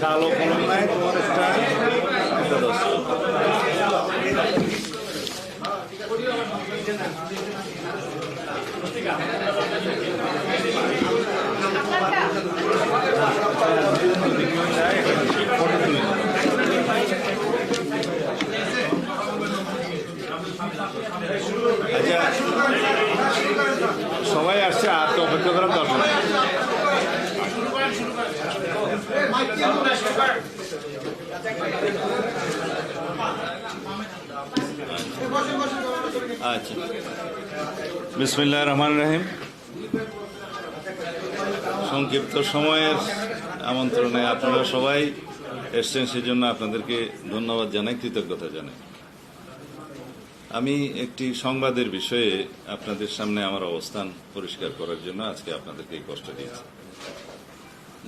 কালো কলম নাই তোমার স্টাইল সবাই আসছে আর তো অপেক্ষা করার দরকার নেই। আচ্ছা, বিসমিল্লাহির রহমানির রহিম। সংক্ষিপ্ত সময়ের আমন্ত্রণে আপনারা সবাই এসছেন, সেজন্য আপনাদেরকে ধন্যবাদ জানাই, কৃতজ্ঞতা জানাই। আমি একটি সংবাদের বিষয়ে আপনাদের সামনে আমার অবস্থান পরিষ্কার করার জন্য আজকে আপনাদেরকে এই কষ্ট দিয়েছি।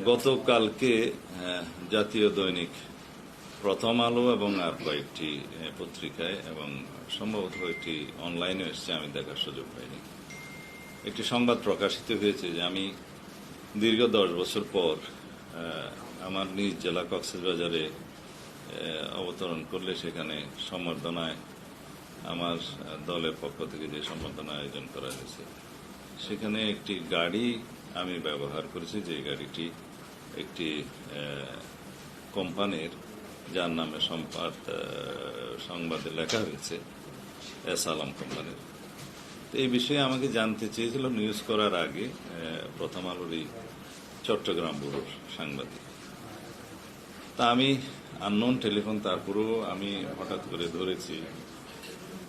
গতকালকে জাতীয় দৈনিক প্রথম আলো এবং আর কয়েকটি পত্রিকায় এবং সম্ভবত একটি অনলাইনে এসছে, আমি দেখার সুযোগ পাইনি, একটি সংবাদ প্রকাশিত হয়েছে যে আমি দীর্ঘ 10 বছর পর আমার নিজ জেলা কক্সবাজারে অবতরণ করলে সেখানে সম্বর্ধনায় আমার দলের পক্ষ থেকে যে সম্বর্ধনা আয়োজন করা হয়েছে সেখানে একটি গাড়ি আমি ব্যবহার করেছি, যে গাড়িটি একটি কোম্পানির, যার নামে সংবাদে লেখা হয়েছে এস আলম কোম্পানির। তো এই বিষয়ে আমাকে জানতে চেয়েছিল নিউজ করার আগে প্রথম আলোরই চট্টগ্রাম ব্যুরোর সাংবাদিক। তা আমি আননোন টেলিফোন, তারপরেও আমি হঠাৎ করে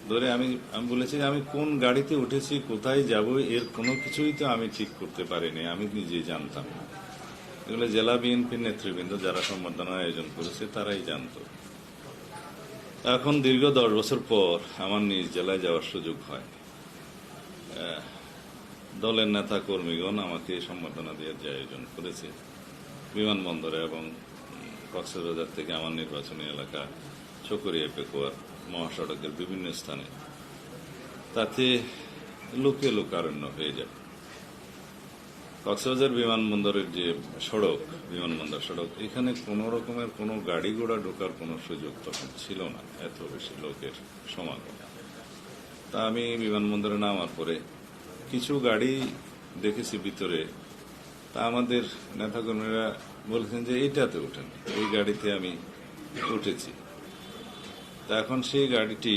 ধরে আমি বলেছি যে আমি কোন গাড়িতে উঠেছি, কোথায় যাব, এর কোনো কিছুই তো আমি ঠিক করতে পারিনি, আমি নিজেই জানতাম না। এগুলো জেলা বিএনপির নেতৃবৃন্দ যারা সম্বর্ধনার আয়োজন করেছে তারাই জানত। এখন দীর্ঘ 10 বছর পর আমার নিজ জেলায় যাওয়ার সুযোগ হয়। দলের নেতা কর্মীগণ আমাকে সম্বর্ধনা দেওয়ার যে আয়োজন করেছে বিমানবন্দরে এবং কক্সবাজার থেকে আমার নির্বাচনী এলাকা চকরিয়া পেকুয়ার মহাসড়কের বিভিন্ন স্থানে, তাতে লোকে লোকারণ্য হয়ে যাবে। কক্সবাজার বিমানবন্দরের যে সড়ক, বিমানবন্দর সড়ক, এখানে কোন রকমের কোনো গাড়ি ঘোড়া ঢোকার কোনো সুযোগ তখন ছিল না, এত বেশি লোকের সমাগম। তা আমি বিমানবন্দরে নামার পরে কিছু গাড়ি দেখেছি ভিতরে, তা আমাদের নেতাকর্মীরা বলেছেন যে এইটাতে উঠেন, এই গাড়িতে আমি উঠেছি। তা এখন সেই গাড়িটি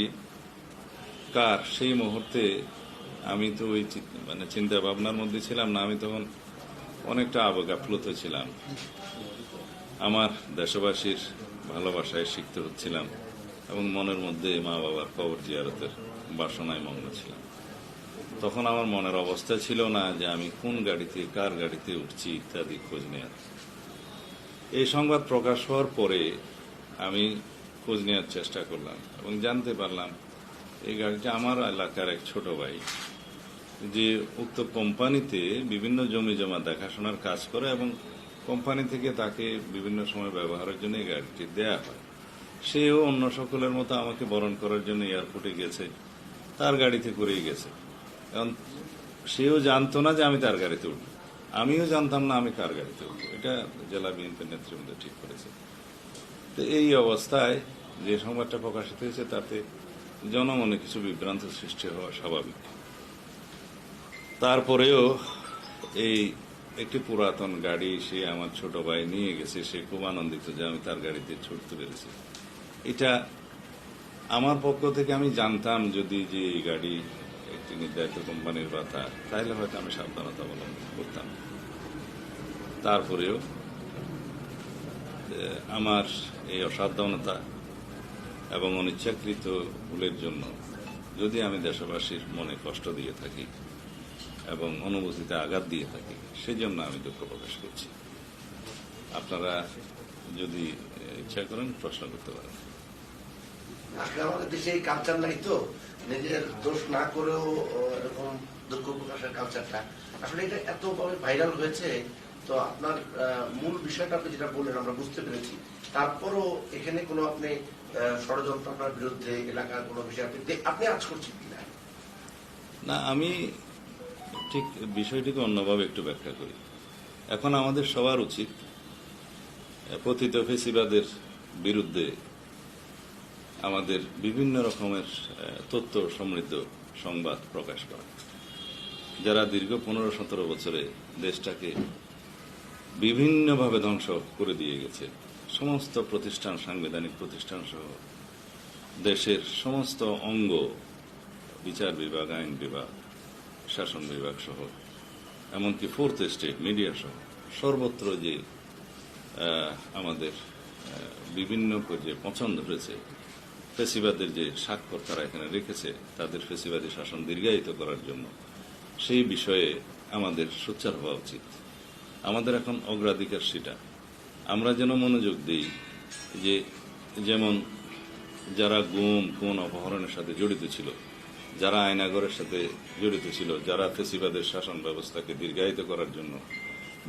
কার, সেই মুহূর্তে আমি তো ওই চিন্তা ভাবনার মধ্যে ছিলাম না, আমি তখন অনেকটা আবেগ আপ্লুত ছিলাম। আমার দেশবাসীর ভালোবাসায় সিক্ত হচ্ছিলাম এবং মনের মধ্যে মা বাবার কবর জিয়ারতের বাসনায় মগ্ন ছিলাম। তখন আমার মনের অবস্থা ছিল না যে আমি কোন গাড়িতে, কার গাড়িতে উঠছি ইত্যাদি খোঁজ নেওয়ার। এই সংবাদ প্রকাশ হওয়ার পরে আমি খোঁজ নেওয়ার চেষ্টা করলাম এবং জানতে পারলাম এই গাড়িটা আমার এলাকার এক ছোট ভাই, যে উক্ত কোম্পানিতে বিভিন্ন জমি জমা দেখাশোনার কাজ করে এবং কোম্পানি থেকে তাকে বিভিন্ন সময় ব্যবহারের জন্য এই গাড়িটি দেয়া হয়। সেও অন্য সকলের মতো আমাকে বরণ করার জন্য এয়ারপোর্টে গেছে, তার গাড়িতে করেই গেছে। কারণ সেও জানতো না যে আমি তার গাড়িতে উঠব, আমিও জানতাম না আমি কার গাড়িতে উঠব। এটা জেলা বিএনপির নেতৃবৃন্দ ঠিক করেছে। তো এই অবস্থায় যে সংবাদটা প্রকাশিত হয়েছে তাতে জনমনে কিছু বিভ্রান্ত সৃষ্টি হওয়া স্বাভাবিক। তারপরেও এই একটি পুরাতন গাড়ি সে আমার ছোট ভাই নিয়ে গেছে, সে খুব আনন্দিত যে আমি তার গাড়িতে ছুটতে পেরেছি। এটা আমার পক্ষ থেকে আমি জানতাম যদি যে এই গাড়ি একটি নির্ধারিত কোম্পানির বাতা, তাহলে হয়তো আমি সাবধানতা অবলম্বন করতাম। তারপরেও আমার এই অসাবধানতা এবং অনিচ্ছাকৃত ভুলের জন্য যদি আমি দেশবাসীর মনে কষ্ট দিয়ে থাকি এবং অনুভূতিতে আঘাত দিয়ে থাকি, সেজন্য আমি দুঃখ প্রকাশ করছি। আপনারা যদি ইচ্ছা করেন প্রশ্ন করতে পারেন। আমাদের দেশে এই কালচার নাই তো, নিজের দোষ না করেও এরকম দুঃখ প্রকাশের কালচারটা আসলে এটা এতভাবে ভাইরাল হয়েছে তো আপনার মূল বিষয়টা আপনি যেটা বললেন আমরা বুঝতে পেরেছি, তারপরও এখানে কোনো আপনি ষড়যন্ত্র আপনার বিরুদ্ধে এলাকার কোনো বিষয় আপনি আজ করছেন কিনা? না, আমি ঠিক বিষয়টিকে অন্যভাবে একটু ব্যাখ্যা করি। এখন আমাদের সবার উচিত পতিত ফেসিবাদের বিরুদ্ধে আমাদের বিভিন্ন রকমের তথ্য সমৃদ্ধ সংবাদ প্রকাশ করা। যারা দীর্ঘ 15-17 বছরে দেশটাকে বিভিন্নভাবে ধ্বংস করে দিয়ে গেছে, সমস্ত প্রতিষ্ঠান, সাংবিধানিক প্রতিষ্ঠান সহ দেশের সমস্ত অঙ্গ, বিচার বিভাগ, আইন বিভাগ, শাসন বিভাগ সহ, এমনকি ফোর্থ স্টেট, মিডিয়া সহ সর্বত্র যে আমাদের বিভিন্ন পর্যায়ে পছন্দ হয়েছে, ফেসিবাদের যে স্বাক্ষর তারা এখানে রেখেছে তাদের ফেসিবাদী শাসন দীর্ঘায়িত করার জন্য, সেই বিষয়ে আমাদের সোচ্চার হওয়া উচিত। আমাদের এখন অগ্রাধিকার সেটা। আমরা যেন মনোযোগ দিই যে যেমন যারা গুম, খুন, অপহরণের সাথে জড়িত ছিল, যারা আয়নাগরের সাথে জড়িত ছিল, যারা ফেসিবাদের শাসন ব্যবস্থাকে দীর্ঘায়িত করার জন্য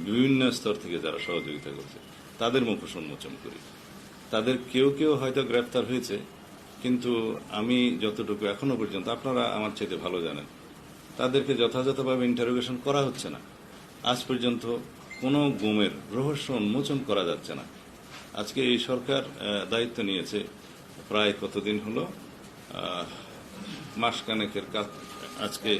বিভিন্ন স্তর থেকে যারা সহযোগিতা করছে তাদের মুখোশ উন্মোচন করি। তাদের কেউ কেউ হয়তো গ্রেপ্তার হয়েছে, কিন্তু আমি যতটুকু এখনো পর্যন্ত, আপনারা আমার চাইতে ভালো জানেন, তাদেরকে যথাযথভাবে ইন্টারোগেশন করা হচ্ছে না। আজ পর্যন্ত কোনো গুমের রহস্য উন্মোচন করা যাচ্ছে না। আজকে এই সরকার দায়িত্ব নিয়েছে, প্রায় কতদিন হলো, মাসখানেকের কাজ, আজকে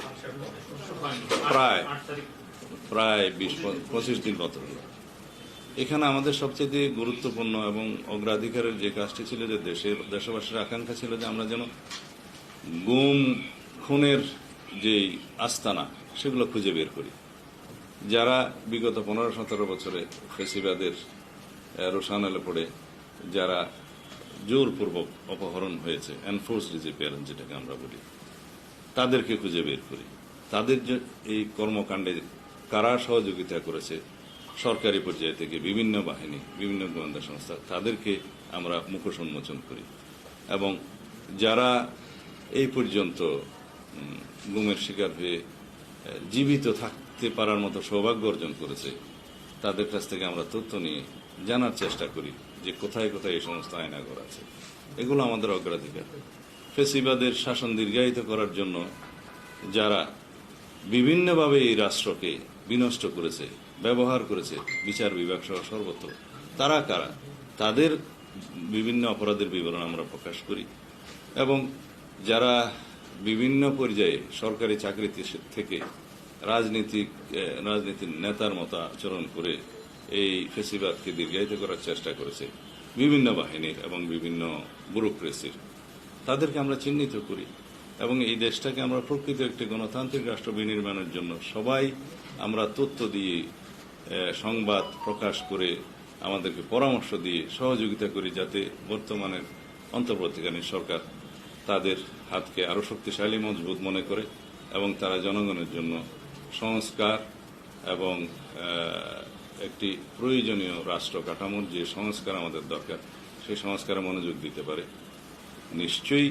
প্রায় 20-25 দিন মতো হলো। এখানে আমাদের সবচেয়ে গুরুত্বপূর্ণ এবং অগ্রাধিকারের যে কাজটি ছিল, যে দেশবাসীর আকাঙ্ক্ষা ছিল যে আমরা যেন গুম খুনের যে আস্তানা সেগুলো খুঁজে বের করি। যারা বিগত 15-17 বছরে ফেসিবাদের রোষানলে পড়ে যারা জোরপূর্বক অপহরণ হয়েছে, এনফোর্স ডিসঅ্যাপিয়ারেন্স যেটাকে আমরা বলি, তাদেরকে খুঁজে বের করি। তাদের যে এই কর্মকাণ্ডে কারা সহযোগিতা করেছে, সরকারি পর্যায় থেকে বিভিন্ন বাহিনী, বিভিন্ন গোয়েন্দা সংস্থা, তাদেরকে আমরা মুখোশ উন্মোচন করি। এবং যারা এই পর্যন্ত গুমের শিকার হয়ে জীবিত থাকতে পারার মতো সৌভাগ্য অর্জন করেছে, তাদের কাছ থেকে আমরা তথ্য নিয়ে জানার চেষ্টা করি যে কোথায় কোথায় এই সমস্ত আয়নাঘর আছে। এগুলো আমাদের অগ্রাধিকার। ফেসিবাদের শাসন দীর্ঘায়িত করার জন্য যারা বিভিন্নভাবে এই রাষ্ট্রকে বিনষ্ট করেছে, ব্যবহার করেছে, বিচার বিভাগ সহ সর্বত্র, তারা কারা, তাদের বিভিন্ন অপরাধের বিবরণ আমরা প্রকাশ করি। এবং যারা বিভিন্ন পর্যায়ে সরকারি চাকরি থেকে রাজনীতির নেতার মতো আচরণ করে এই ফেসিবাদকে দীর্ঘায়িত করার চেষ্টা করেছে, বিভিন্ন বাহিনীর এবং বিভিন্ন ব্যুরোক্রেসির, তাদেরকে আমরা চিহ্নিত করি। এবং এই দেশটাকে আমরা প্রকৃত একটি গণতান্ত্রিক রাষ্ট্র বিনির্মাণের জন্য সবাই আমরা তথ্য দিয়ে, সংবাদ প্রকাশ করে, আমাদেরকে পরামর্শ দিয়ে সহযোগিতা করি, যাতে বর্তমানের অন্তর্বর্তীকালীন সরকার তাদের হাতকে আরো শক্তিশালী, মজবুত মনে করে এবং তারা জনগণের জন্য সংস্কার এবং একটি প্রয়োজনীয় রাষ্ট্র কাঠামোর যে সংস্কার আমাদের দরকার, সেই সংস্কারে মনোযোগ দিতে পারে। নিশ্চয়ই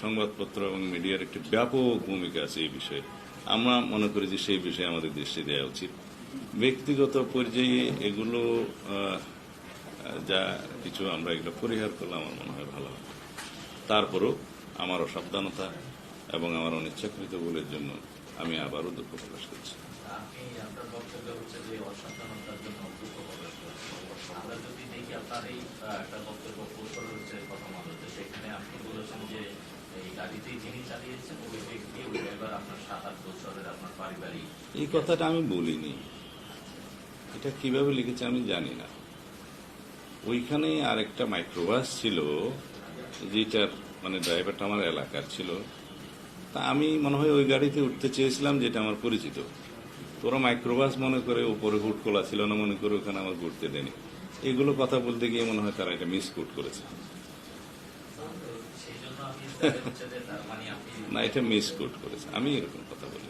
সংবাদপত্র এবং মিডিয়ার একটি ব্যাপক ভূমিকা আছে এই বিষয়ে। আমরা মনে করি যে সেই বিষয়ে আমাদের দৃষ্টি দেওয়া উচিত। ব্যক্তিগত পর্যায়ে এগুলো যা কিছু আমরা এগুলো পরিহার করলে আমার মনে হয় ভালো হবে। তারপরও আমার অসাবধানতা এবং আমার অনিচ্ছাকৃত ভুলের জন্য আমি আবারও দুঃখ প্রকাশ করছি। আপনি আপনার বক্তব্য হচ্ছে যে অসাবধানতার জন্য দুঃখ প্রকাশ করছেন। আমরা যদি দেখি আপনার এই একটা বক্তব্য কৌশল হচ্ছে প্রথম আলোতে, সেখানে আপনি বলেছেন যে এই গাড়িতেই যিনি চালিয়েছেন ওই ব্যক্তি, ওই ড্রাইভার আপনার 7-8 বছরের আপনার পারিবারিক। এই কথাটা আমি বলিনি, এটা কিভাবে লিখেছে আমি জানি না। ওইখানে আরেকটা মাইক্রোবাস ছিল, যেটার মানে ড্রাইভারটা আমার এলাকার ছিল। তা আমি মনে হয় ওই গাড়িতে উঠতে চেয়েছিলাম, যেটা আমার পরিচিত। তোরা মাইক্রোবাস মনে করে, উপরে হুট খোলা ছিল না মনে করে, ওখানে আমার ঘুরতে দেয়নি। এগুলো কথা বলতে গিয়ে মনে হয় তারা এটা মিসকুট করেছে। না, এটা মিসকুট করেছে, আমি এরকম কথা বলি।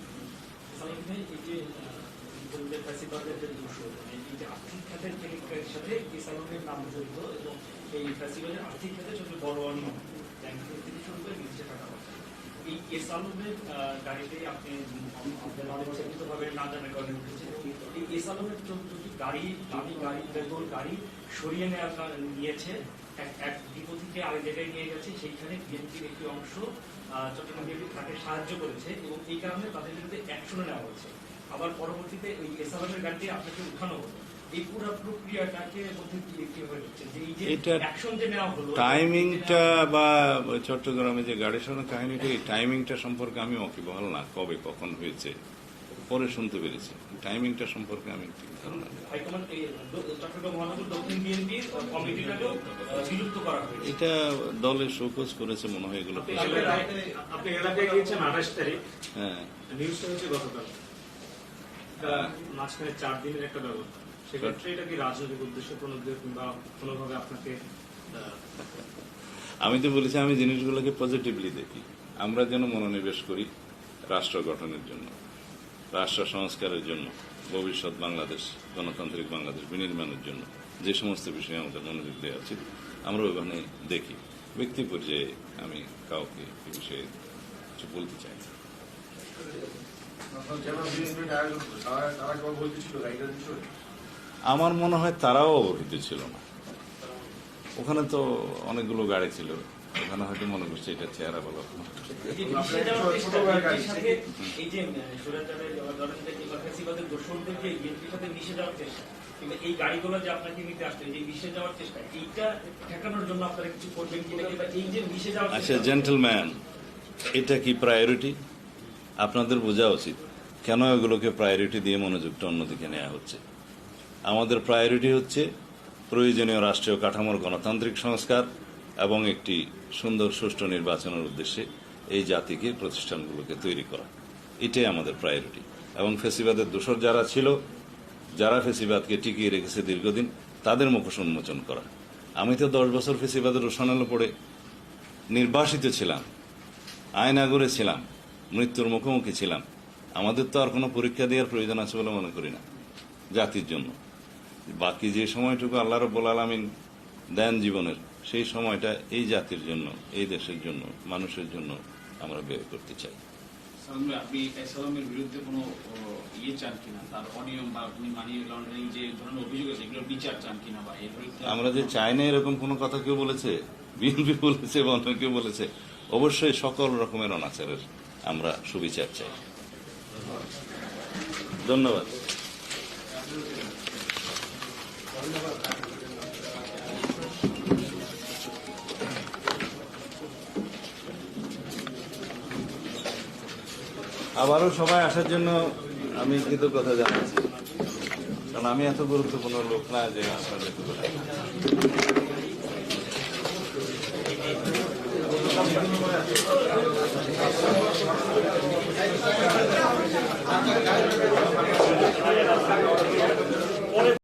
এই এস আলমের গাড়িতে আপনি অনিচ্ছাকৃতভাবে না জানার কারণে উঠেছে। এই এস আলমের 14টি গাড়ি, দামি গাড়ি, পেট্রোল গাড়ি সরিয়ে নিয়েছে, এক ডিপো থেকে আরেক জায়গায় নিয়ে গেছে। সেইখানে বিএনপির একটি অংশ চট্টগ্রাম বিএনপি তাকে সাহায্য করেছে এবং এই কারণে তাদের বিরুদ্ধে অ্যাকশনও নেওয়া হয়েছে। আবার পরবর্তীতে ওই এস আলমের গাড়িটি আপনাকে উঠানো হলো। এই পুরো প্রক্রিয়াটাকে মধ্যে কিভাবে হচ্ছে যে এই যে এটা অ্যাকশন যে নেওয়া হলো, টাইমিংটা বা চট্টগ্রামে যে গাড়ি সরানোর কাহিনীটা, এই টাইমিংটা সম্পর্কে আমি ওয়াকিবহাল না, কবে কখন হয়েছে পরে শুনতে পেরেছি। টাইমিংটা সম্পর্কে আমি ঠিক ধারণা নেই। হাইকমান্ড এই চট্টগ্রাম মহানগর দক্ষিণ বিএনপির কমিটিটাকেও বিলুপ্ত করা হয়েছে। এটা দলের শোকজ করেছে মনে হয় এগুলো। আপনি এলাকায় গিয়েছেন 28 তারিখ, হ্যাঁ, নিউজটা হচ্ছে গতকাল, মাঝখানে 4 দিনের একটা ব্যবস্থা। সেক্ষেত্রে এটা কি রাজনৈতিক উদ্দেশ্য প্রণোদিত কিংবা কোনোভাবে আপনাকে আমি তো বলেছি আমি জিনিসগুলোকে পজিটিভলি দেখি। আমরা যেন মনোনিবেশ করি রাষ্ট্র গঠনের জন্য, রাষ্ট্র সংস্কারের জন্য, ভবিষ্যৎ বাংলাদেশ, গণতান্ত্রিক বাংলাদেশ বিনির্মাণের জন্য যে সমস্ত বিষয়ে আমাদের মনোযোগ দেওয়া উচিত আমরা ওখানে দেখি। ব্যক্তি পর্যায়ে আমি কাউকে এ বিষয়ে কিছু বলতে চাই না। আমার মনে হয় তারাও অবহিত ছিল না। ওখানে তো অনেকগুলো গাড়ি ছিল, ওখানে হয়তো মনে করছে এটা চেহারা বলা। এই যে মিশে যাওয়ার চেষ্টা, বিএনপির সাথে এই যে সুরাচারের ধরেন কিংবা ফ্যাসিবাদের দোষরদের যে বিএনপির সাথে মিশে যাওয়ার চেষ্টা, কিংবা এই গাড়িগুলো যে আপনাকে নিতে আসছে, যে মিশে যাওয়ার চেষ্টা, এইটা ঠেকানোর জন্য আপনারা কিছু করবেন কিনা, কিংবা এই যে মিশে যাওয়ার আচ্ছা চেষ্টা। জেন্টলম্যান, এটা কি প্রায়োরিটি? আপনাদের বোঝা উচিত কেন এগুলোকে প্রায়োরিটি দিয়ে মনোযোগটা অন্যদিকে নেওয়া হচ্ছে। আমাদের প্রায়োরিটি হচ্ছে প্রয়োজনীয় রাষ্ট্রীয় কাঠামোর গণতান্ত্রিক সংস্কার এবং একটি সুন্দর সুষ্ঠু নির্বাচনের উদ্দেশ্যে এই জাতিকে, প্রতিষ্ঠানগুলোকে তৈরি করা। এটাই আমাদের প্রায়োরিটি। এবং ফেসিবাদের দোসর যারা ছিল, যারা ফেসিবাদকে টিকিয়ে রেখেছে দীর্ঘদিন, তাদের মুখোশ উন্মোচন করা। আমি তো 10 বছর ফেসিবাদের রোশনালো পড়ে নির্বাসিত ছিলাম, আয়নাগরে ছিলাম, মৃত্যুর মুখোমুখি ছিলাম। আমাদের তো আর কোনো পরীক্ষা দেওয়ার প্রয়োজন আছে বলে মনে করি না জাতির জন্য। বাকি যে সময়টুকু আল্লাহ রাব্বুল আলামিন দেন জীবনের, সেই সময়টা এই জাতির জন্য, এই দেশের জন্য, মানুষের জন্য আমরা ব্যয় করতে চাই। আপনি সালামের বিরুদ্ধে কোনো ইয়ে চান কিনা, তার অনিয়ম বা আপনি মানি লন্ডারিং যে ধরনের অভিযোগ আছে এগুলোর বিচার চান কিনা, বা এর বিরুদ্ধে আমরা যে চাই না এরকম কোনো কথা কেউ বলেছে? বিএনপি বলেছে বা অন্য কেউ বলেছে? অবশ্যই সকল রকমের অনাচারের আমরা সুবিচার চাই। ধন্যবাদ। আবারও সবাই আসার জন্য আমি কৃতজ্ঞতা জানাচ্ছি, কারণ আমি এত গুরুত্বপূর্ণ লোক না যে আপনাদের কথা।